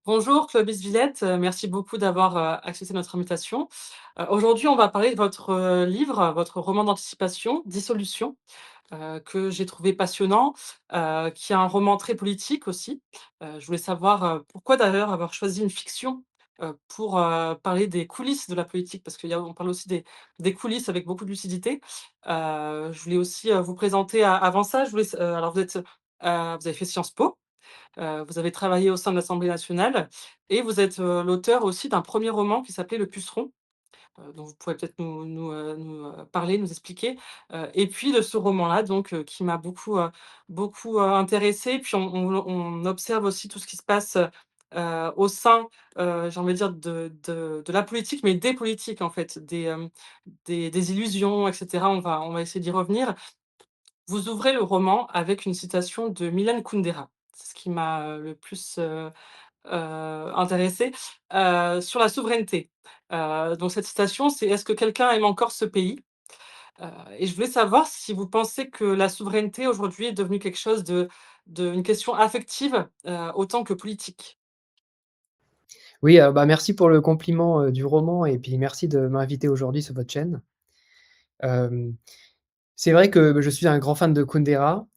Bonjour Clovis Villette, merci beaucoup d'avoir, accepté notre invitation. Aujourd'hui, on va parler de votre, livre, votre roman d'anticipation, Dissolution, que j'ai trouvé passionnant, qui est un roman très politique aussi. Je voulais savoir, pourquoi d'ailleurs avoir choisi une fiction, pour, parler des coulisses de la politique? Parce qu'on parle aussi des coulisses avec beaucoup de lucidité. Je voulais aussi, vous présenter avant ça, je voulais alors vous avez fait Sciences Po. Vous avez travaillé au sein de l'Assemblée nationale et vous êtes, l'auteur aussi d'un premier roman qui s'appelait Le Puceron, dont vous pourrez peut-être nous parler, nous expliquer, et puis de ce roman-là donc, qui m'a beaucoup, intéressée. Puis on observe aussi tout ce qui se passe, au sein, j'ai envie de dire de la politique, mais des politiques en fait, des illusions et cetera. On va essayer d'y revenir. Vous ouvrez le roman avec une citation de Milan Kundera. C'est ce qui m'a, le plus, intéressée, sur la souveraineté. Donc cette citation, c'est: «Est-ce que quelqu'un aime encore ce pays?» Heu et je voulais savoir si vous pensez que la souveraineté aujourd'hui est devenue quelque chose de une question affective, autant que politique? Oui, merci pour le compliment, du roman et puis merci de m'inviter aujourd'hui sur votre chaîne. Hem, c'est vrai que, je suis un grand fan de Kundera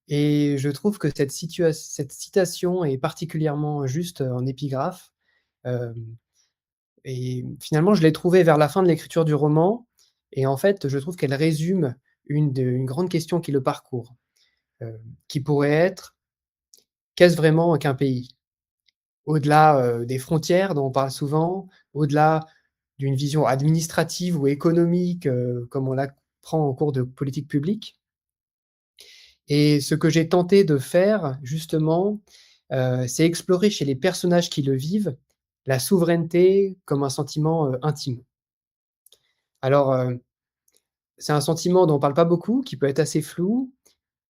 et je trouve que cette citation est particulièrement juste, en épigraphe, hem et finalement je l'ai trouvée vers la fin de l'écriture du roman et en fait, je trouve qu'elle résume une grande question qui le parcourt, qui pourrait être: «Qu'est-ce vraiment qu'un pays?» Au-delà, des frontières dont on parle souvent, au-delà d'une vision administrative ou économique, comme on l'apprend en cours de politique publique. Et ce que j'ai tenté de faire justement, c'est explorer chez les personnages qui le vivent, la souveraineté comme un sentiment, intime. Alors, c'est un sentiment dont on parle pas beaucoup, qui peut être assez flou,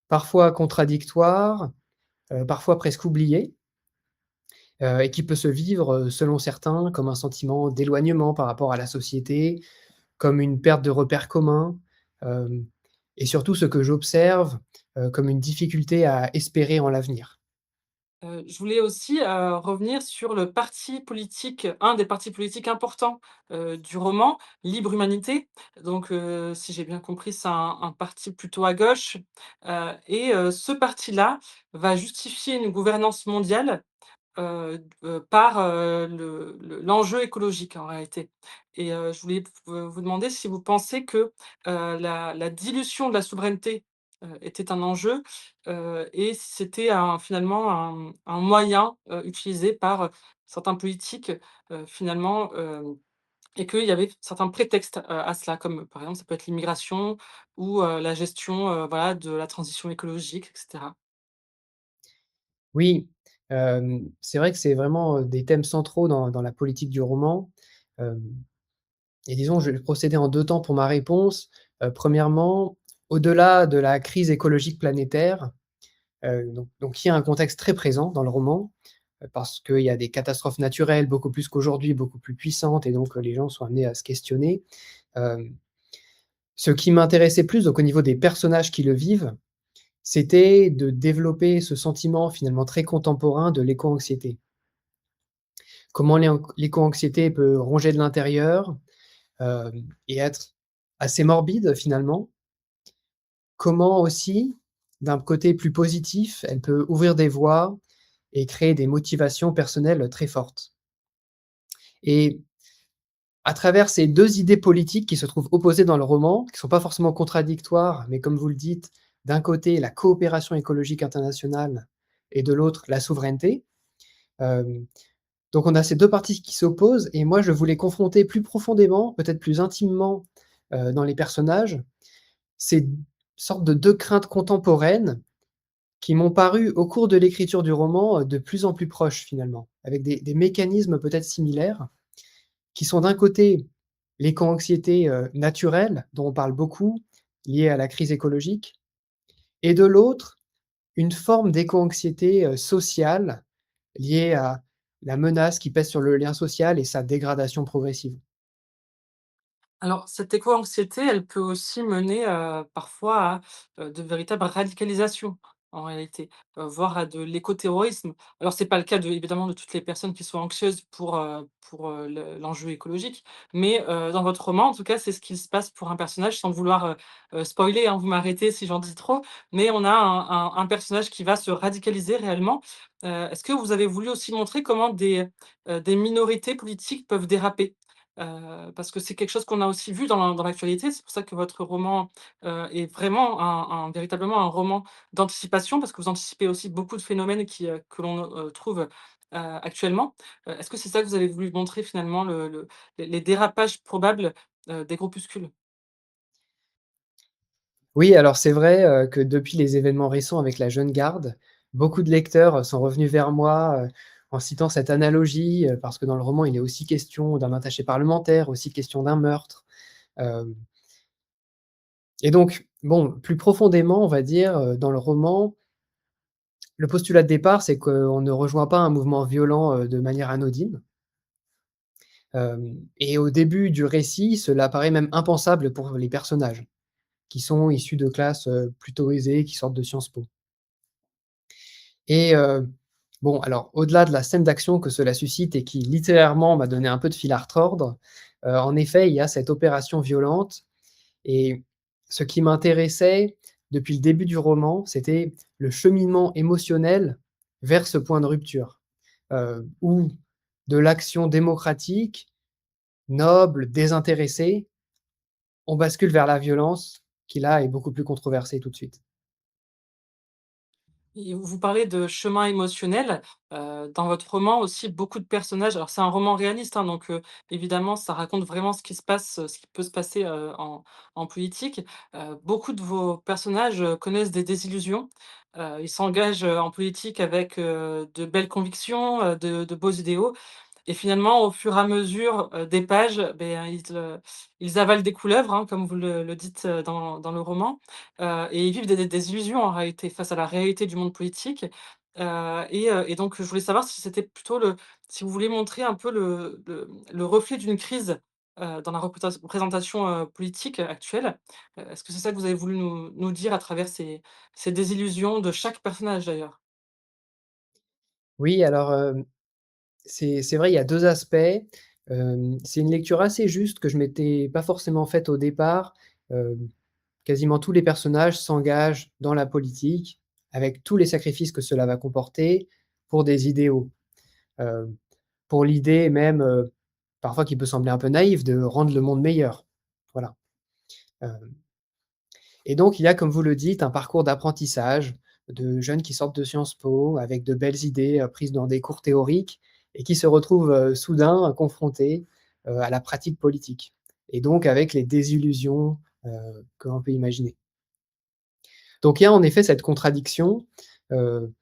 parfois contradictoire, parfois presque oublié. Et qui peut se vivre, selon certains, comme un sentiment d'éloignement par rapport à la société, comme une perte de repères communs, hem et surtout ce que j'observe, comme une difficulté à espérer en l'avenir. Je voulais aussi, revenir sur le parti politique, un des partis politiques importants, du roman, Libre Humanité. Donc, si j'ai bien compris, c'est un parti plutôt à gauche, et ce parti-là va justifier une gouvernance mondiale, par, l'enjeu écologique en réalité. Et je voulais vous demander si vous pensez que, la dilution de la souveraineté, était un enjeu, et si c'était finalement un moyen, utilisé par, certains politiques, finalement, et qu'il y avait certains prétextes, à cela, comme par exemple ça peut être l'immigration ou, la gestion, voilà, de la transition écologique et cetera. Oui, c'est vrai que c'est vraiment, des thèmes centraux dans la politique du roman, hem et disons, je vais procéder en 2 temps pour ma réponse. Premièrement, au-delà de la crise écologique planétaire, donc il y a un contexte très présent dans le roman, parce qu'il y a des catastrophes naturelles beaucoup plus qu'aujourd'hui, beaucoup plus puissantes et donc les gens sont amenés à se questionner. Hem, ce qui m'intéressait plus donc au niveau des personnages qui le vivent, c'était de développer ce sentiment finalement très contemporain de l'éco-anxiété. Comment l'éco-anxiété peut ronger de l'intérieur, et être assez morbide finalement. Comment aussi, d'un côté plus positif, elle peut ouvrir des voies et créer des motivations personnelles très fortes. Et à travers ces 2 idées politiques qui se trouvent opposées dans le roman, qui sont pas forcément contradictoires, mais comme vous le dites, d'un côté la coopération écologique internationale et de l'autre la souveraineté. Hem, donc on a ces 2 parties qui s'opposent et moi je voulais confronter plus profondément, peut-être plus intimement, dans les personnages, ces sortes de 2 craintes contemporaines qui m'ont paru au cours de l'écriture du roman, de plus en plus proches finalement, avec des mécanismes peut-être similaires, qui sont d'un côté l'éco-anxiété, naturelle dont on parle beaucoup, liée à la crise écologique et de l'autre, une forme d'éco-anxiété, sociale liée à la menace qui pèse sur le lien social et sa dégradation progressive. Alors, cette éco-anxiété, elle peut aussi mener, parfois à, de véritables radicalisations. en réalité, voire à de l'écoterrorisme. Alors c'est pas le cas évidemment de toutes les personnes qui sont anxieuses pour, l'enjeu écologique, mais, dans votre roman, en tout cas, c'est ce qui se passe pour un personnage sans vouloir, spoiler, hein, vous m'arrêtez si j'en dis trop, mais on a un personnage qui va se radicaliser réellement. Est-ce que vous avez voulu aussi montrer comment des minorités politiques peuvent déraper? Parce que c'est quelque chose qu'on a aussi vu dans l'actualité. C'est pour ça que votre roman, est vraiment véritablement un roman d'anticipation, parce que vous anticipez aussi beaucoup de phénomènes que l'on, trouve, actuellement. Est-ce que c'est ça que vous avez voulu montrer finalement les dérapages probables, des groupuscules? Oui, alors c'est vrai, que depuis les événements récents avec la jeune garde, beaucoup de lecteurs, sont revenus vers moi, en citant cette analogie, parce que dans le roman, il est aussi question d'un attaché parlementaire, aussi question d'un meurtre. Hem Et donc, bon, plus profondément, on va dire, dans le roman, le postulat de départ, c'est qu'on ne rejoint pas un mouvement violent, de manière anodine. Et au début du récit, cela paraît même impensable pour les personnages, qui sont issus de classes, plutôt aisées, qui sortent de Sciences Po. Et bon, alors au-delà de la scène d'action que cela suscite et qui littéralement m'a donné un peu de fil à retordre, en effet, il y a cette opération violente. Et ce qui m'intéressait depuis le début du roman, c'était le cheminement émotionnel vers ce point de rupture, où de l'action démocratique, noble, désintéressée, on bascule vers la violence qui là est beaucoup plus controversée tout de suite. Et vous parlez de chemin émotionnel, dans votre roman aussi beaucoup de personnages, alors c'est un roman réaliste, hein, donc évidemment ça raconte vraiment ce qui se passe, ce qui peut se passer, en politique. Beaucoup de vos personnages, connaissent des désillusions. Ils s'engagent, en politique avec, de belles convictions, de beaux idéaux. Et finalement, au fur et à mesure, des pages, ils avalent des couleuvres, hein, comme vous le dites, dans le roman, et ils vivent des illusions en réalité, face à la réalité du monde politique. Et donc je voulais savoir si c'était plutôt si vous voulez montrer un peu le reflet d'une crise, dans la représentation, politique actuelle. Est-ce que c'est ça que vous avez voulu nous dire à travers ces désillusions de chaque personnage d'ailleurs? Oui, alors, c'est vrai, il y a 2 aspects. C'est une lecture assez juste que je m'étais pas forcément faite au départ. Hem, Quasiment tous les personnages s'engagent dans la politique, avec tous les sacrifices que cela va comporter, pour des idéaux. Hem, pour l'idée même, parfois qui peut sembler un peu naïve, de rendre le monde meilleur. Voilà. Hem Et donc il y a, comme vous le dites, un parcours d'apprentissage de jeunes qui sortent de Sciences Po avec de belles idées, prises dans des cours théoriques et qui se retrouvent, soudain, confrontés, à la pratique politique et donc avec les désillusions, que l'on peut imaginer. Donc il y a en effet cette contradiction, heu,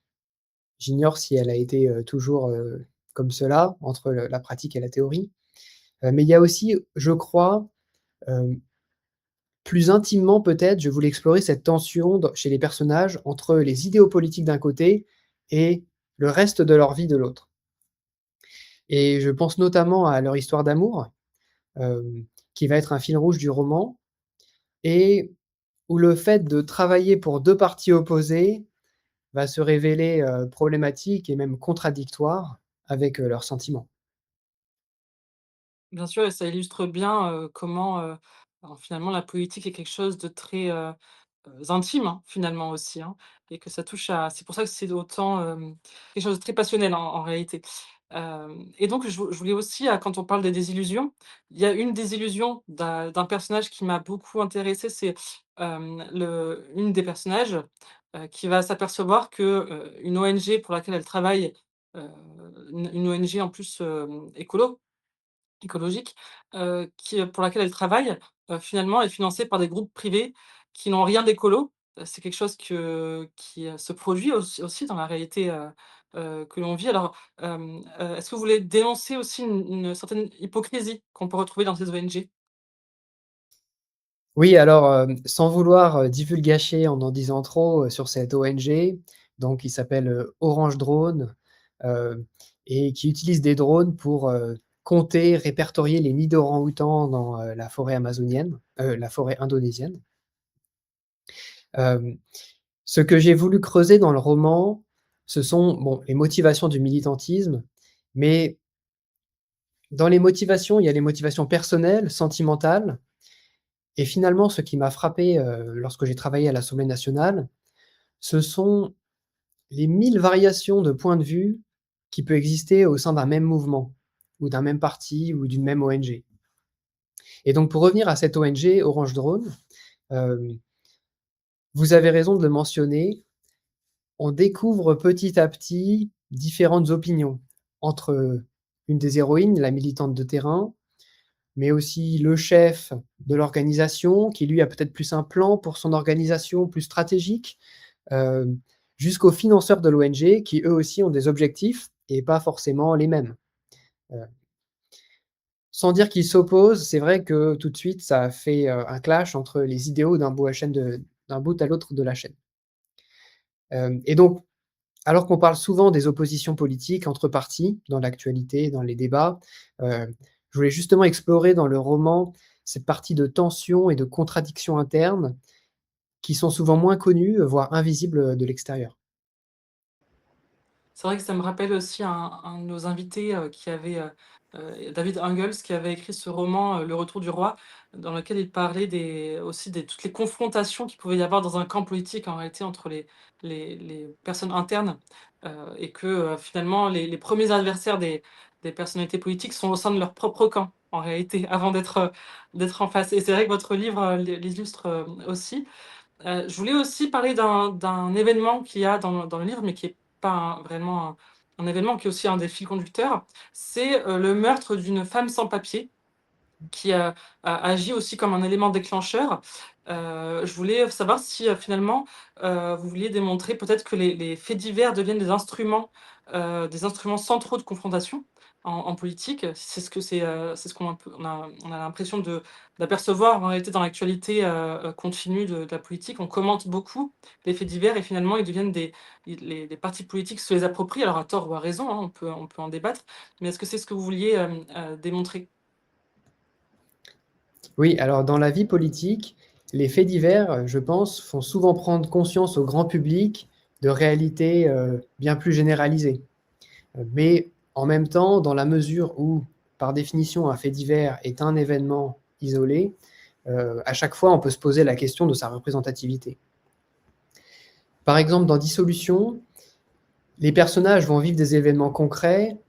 j'ignore si elle a été, toujours, comme cela entre la pratique et la théorie, mais il y a aussi, je crois, hem plus intimement peut-être, je voulais explorer cette tension chez les personnages entre les idéaux politiques d'un côté et le reste de leur vie de l'autre. Et je pense notamment à leur histoire d'amour, qui va être un fil rouge du roman et où le fait de travailler pour 2 partis opposés va se révéler, problématique et même contradictoire avec, leurs sentiments. Bien sûr, et ça illustre bien, comment, ben, finalement la politique est quelque chose de très, intime, hein, finalement aussi, hein, et que ça touche à c'est pour ça que c'est autant, quelque chose de très passionnel en réalité. Et donc je voulais aussi, quand on parle des désillusions, il y a une désillusion d'un personnage qui m'a beaucoup intéressée, c'est, une des personnages, qui va s'apercevoir que, une ONG pour laquelle elle travaille, heu, une ONG en plus, écologique, pour laquelle elle travaille, finalement est financée par des groupes privés qui n'ont rien d'écolo. C'est quelque chose qui, se produit aussi dans la réalité, que l'on vit. Alors, est-ce que vous voulez dénoncer aussi une certaine hypocrisie qu'on peut retrouver dans ces ONG? Oui, alors, sans vouloir, divulgacher en disant trop, sur cette ONG, donc qui s'appelle, Orange Drone, heu et qui utilise des drones pour, compter, répertorier les nids d'orang-outans dans, la forêt amazonienne, la forêt indonésienne. Hem, Ce que j'ai voulu creuser dans le roman, ce sont, bon, les motivations du militantisme, mais dans les motivations, il y a les motivations personnelles, sentimentales et finalement ce qui m'a frappé, lorsque j'ai travaillé à l'Assemblée nationale, ce sont les 1000 variations de points de vue qui peut exister au sein d'un même mouvement ou d'un même parti ou d'une même ONG. Et donc pour revenir à cette ONG Orange Drone, hem, vous avez raison de le mentionner, on découvre petit à petit différentes opinions entre une des héroïnes, la militante de terrain, mais aussi le chef de l'organisation qui lui a peut-être plus un plan pour son organisation plus stratégique, hem, jusqu'aux financeurs de l'ONG qui eux aussi ont des objectifs et pas forcément les mêmes. Heu, Sans dire qu'ils s'opposent, c'est vrai que tout de suite ça a fait, un clash entre les idéaux d'un bout à l'autre de la chaîne. Et donc alors qu'on parle souvent des oppositions politiques entre partis dans l'actualité, dans les débats, je voulais justement explorer dans le roman cette partie de tension et de contradictions internes qui sont souvent moins connues, voire invisibles, de l'extérieur. C'est vrai que ça me rappelle aussi un de nos invités, qui avait, David Ingels, qui avait écrit ce roman, Le Retour du roi, dans lequel il parlait des aussi des toutes les confrontations qu'il pouvait y avoir dans un camp politique, en réalité, entre les personnes internes, et que, finalement, les 1ers adversaires des personnalités politiques sont au sein de leur propre camp, en réalité, avant d'être en face et c'est vrai que votre livre, l'illustre, aussi. Je voulais aussi parler d'un événement qu'il y a dans le livre, mais qui est pas vraiment un événement, qui est aussi un des fils conducteurs. C'est, le meurtre d'une femme sans papiers qui, a agi aussi comme un élément déclencheur. Je voulais savoir si, finalement, vous vouliez démontrer peut-être que les faits divers deviennent des instruments centraux de confrontation en politique. C'est ce que c'est ce qu'on un peu on a l'impression d'apercevoir en réalité dans l'actualité, continue de la politique. On commente beaucoup les faits divers et finalement ils deviennent les partis politiques se les approprient, alors à tort ou à raison, hein, on peut en débattre. Mais est-ce que c'est ce que vous vouliez, démontrer? Oui, alors dans la vie politique, les faits divers, je pense, font souvent prendre conscience au grand public de réalités, bien plus généralisées. Mais en même temps, dans la mesure où, par définition, un fait divers est un événement isolé, à chaque fois, on peut se poser la question de sa représentativité. Par exemple, dans Dissolution, les personnages vont vivre des événements concrets,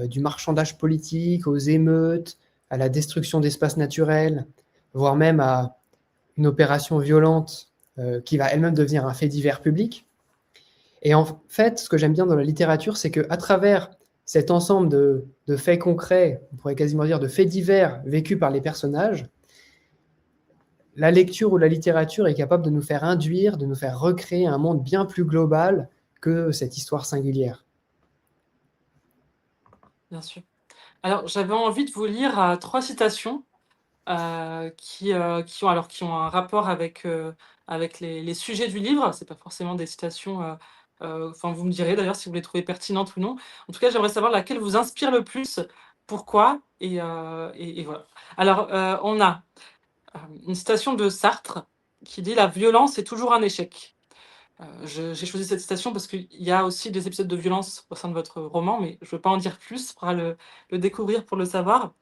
du marchandage politique aux émeutes, à la destruction d'espaces naturels, voire même à une opération violente, qui va elle-même devenir un fait divers public. Et en fait, ce que j'aime bien dans la littérature, c'est qu'à travers cet ensemble de faits concrets, on pourrait quasiment dire de faits divers vécus par les personnages, la lecture ou la littérature est capable de nous faire induire, de nous faire recréer un monde bien plus global que cette histoire singulière. Bien sûr. Alors j'avais envie de vous lire, 3 citations qui ont un rapport avec les sujets du livre. C'est pas forcément des citations, enfin vous me direz d'ailleurs si vous les trouvez pertinentes ou non. En tout cas, j'aimerais savoir laquelle vous inspire le plus, pourquoi et voilà. Alors, on a, une citation de Sartre qui dit: «La violence est toujours un échec». J'ai choisi cette citation parce qu'il y a aussi des épisodes de violence au sein de votre roman, mais je ne veux pas en dire plus, il faudra le découvrir pour le savoir.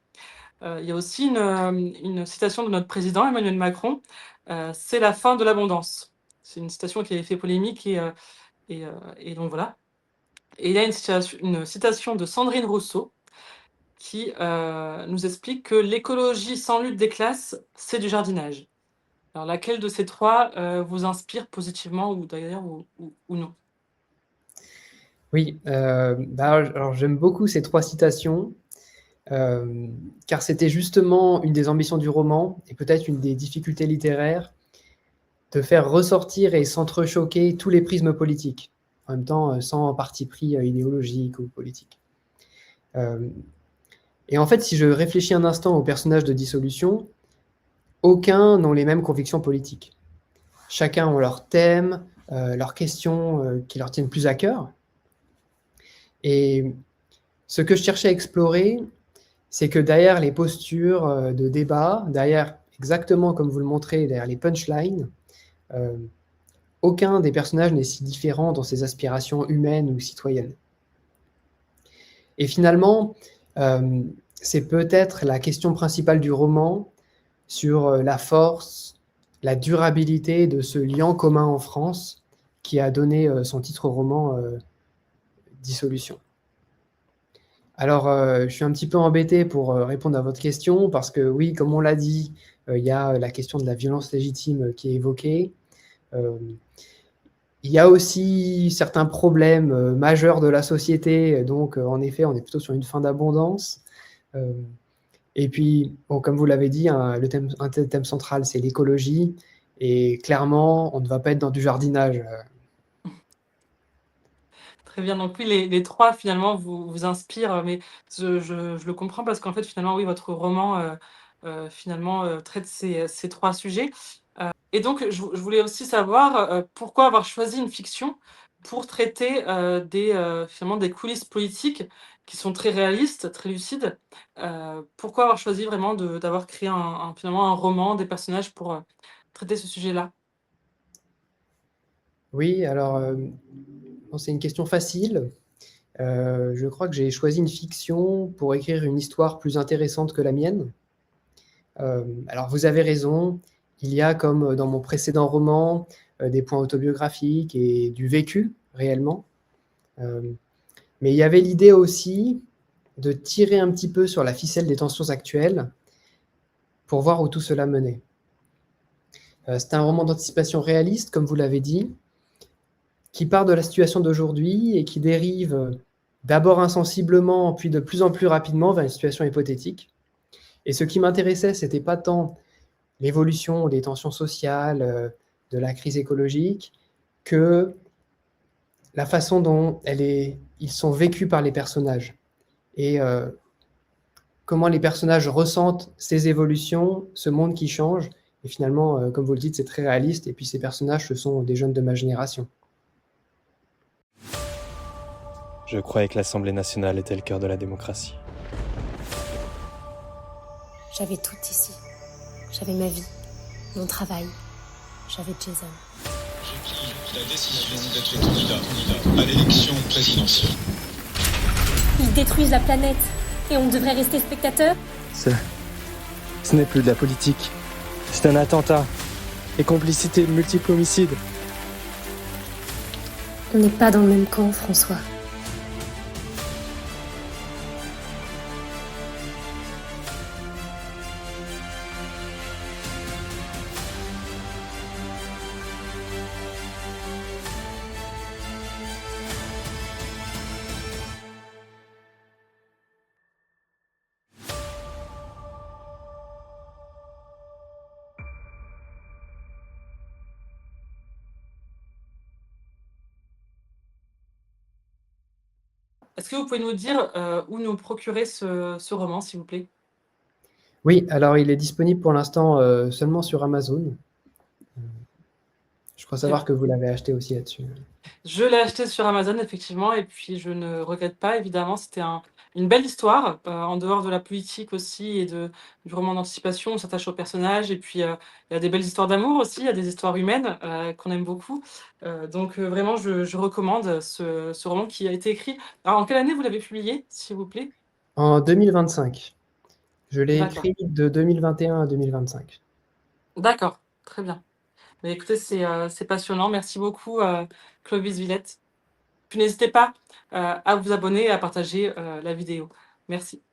Il y a aussi une citation de notre président Emmanuel Macron, «C'est la fin de l'abondance». C'est une citation qui avait fait polémique et donc voilà. Et il y a une citation de Sandrine Rousseau qui, nous explique que «L'écologie sans lutte des classes, c'est du jardinage». Alors laquelle de ces 3 vous inspire positivement ou d'ailleurs ou non? Oui, bah, alors j'aime beaucoup ces 3 citations, car c'était justement une des ambitions du roman et peut-être une des difficultés littéraires, de faire ressortir et s'entrechoquer tous les prismes politiques. En même temps, sans parti pris, idéologique ou politique. Hem Et en fait, si je réfléchis un instant aux personnages de Dissolution, aucun n'ont les mêmes convictions politiques. Chacun ont leurs thèmes, leurs questions, qui leur tiennent plus à cœur et ce que je cherchais à explorer, c'est que derrière les postures, de débat, derrière exactement comme vous le montrez, derrière les punchlines, heu, aucun des personnages n'est si différent dans ses aspirations humaines ou citoyennes. Et finalement, c'est peut-être la question principale du roman sur la force, la durabilité de ce lien commun en France qui a donné son titre au roman Dissolution. Alors, je suis un petit peu embêté pour répondre à votre question parce que oui, comme on l'a dit, il y a la question de la violence légitime qui est évoquée. Euh, il y a aussi certains problèmes majeurs de la société, donc en effet, on est plutôt sur une fin d'abondance. Euh, et puis, bon, comme vous l'avez dit, un thème central, c'est l'écologie. Et clairement, on ne va pas être dans du jardinage. Très bien, donc oui, les 3 finalement vous inspirent, mais je le comprends parce qu'en fait, finalement, oui, votre roman, finalement, traite ces 3 sujets. Et donc je voulais aussi savoir, pourquoi avoir choisi une fiction pour traiter, finalement des coulisses politiques qui sont très réalistes, très lucides? Pourquoi avoir choisi vraiment d'avoir créé finalement un roman, des personnages pour, traiter ce sujet-là? Oui, alors, bon, c'est une question facile. Je crois que j'ai choisi une fiction pour écrire une histoire plus intéressante que la mienne. Alors vous avez raison, il y a comme dans mon précédent roman, des points autobiographiques et du vécu réellement. Hem, mais il y avait l'idée aussi de tirer un petit peu sur la ficelle des tensions actuelles pour voir où tout cela menait. C'est un roman d'anticipation réaliste, comme vous l'avez dit, qui part de la situation d'aujourd'hui et qui dérive, d'abord insensiblement, puis de plus en plus rapidement vers une situation hypothétique. Et ce qui m'intéressait, c'était pas tant l'évolution des tensions sociales, de la crise écologique, que la façon dont ils sont vécus par les personnages et comment les personnages ressentent ces évolutions, ce monde qui change. Et finalement, comme vous le dites, c'est très réaliste. Et puis ces personnages, ce sont des jeunes de ma génération. Je croyais que l'Assemblée nationale était le cœur de la démocratie. J'avais tout ici. J'avais ma vie, mon travail. J'avais Jason. J'ai pris la décision d'être candidat à l'élection présidentielle. Ils détruisent la planète et on devrait rester spectateur. Ce n'est plus de la politique. C'est un attentat et complicité de multiples homicides. On n'est pas dans le même camp, François. Est-ce que vous pouvez nous dire, où nous procurer ce roman, s'il vous plaît? Oui, alors il est disponible pour l'instant seulement sur Amazon. Je crois Très savoir bien. que vous l'avez acheté aussi là-dessus. Je l'ai acheté sur Amazon effectivement et puis je ne regrette pas évidemment, c'était une belle histoire, en dehors de la politique aussi et du roman d'anticipation. On s'attache aux personnages et puis, il y a des belles histoires d'amour aussi, il y a des histoires humaines, qu'on aime beaucoup. Donc, vraiment je recommande ce roman qui a été écrit alors en quelle année vous l'avez publié, s'il vous plaît? En 2025. Je l'ai D'accord, écrit de 2021 à 2025. d'accord, très bien. Mais écoutez, c'est passionnant. Merci beaucoup, Clovis Villette. Puis n'hésitez pas, à vous abonner et à partager, la vidéo. Merci.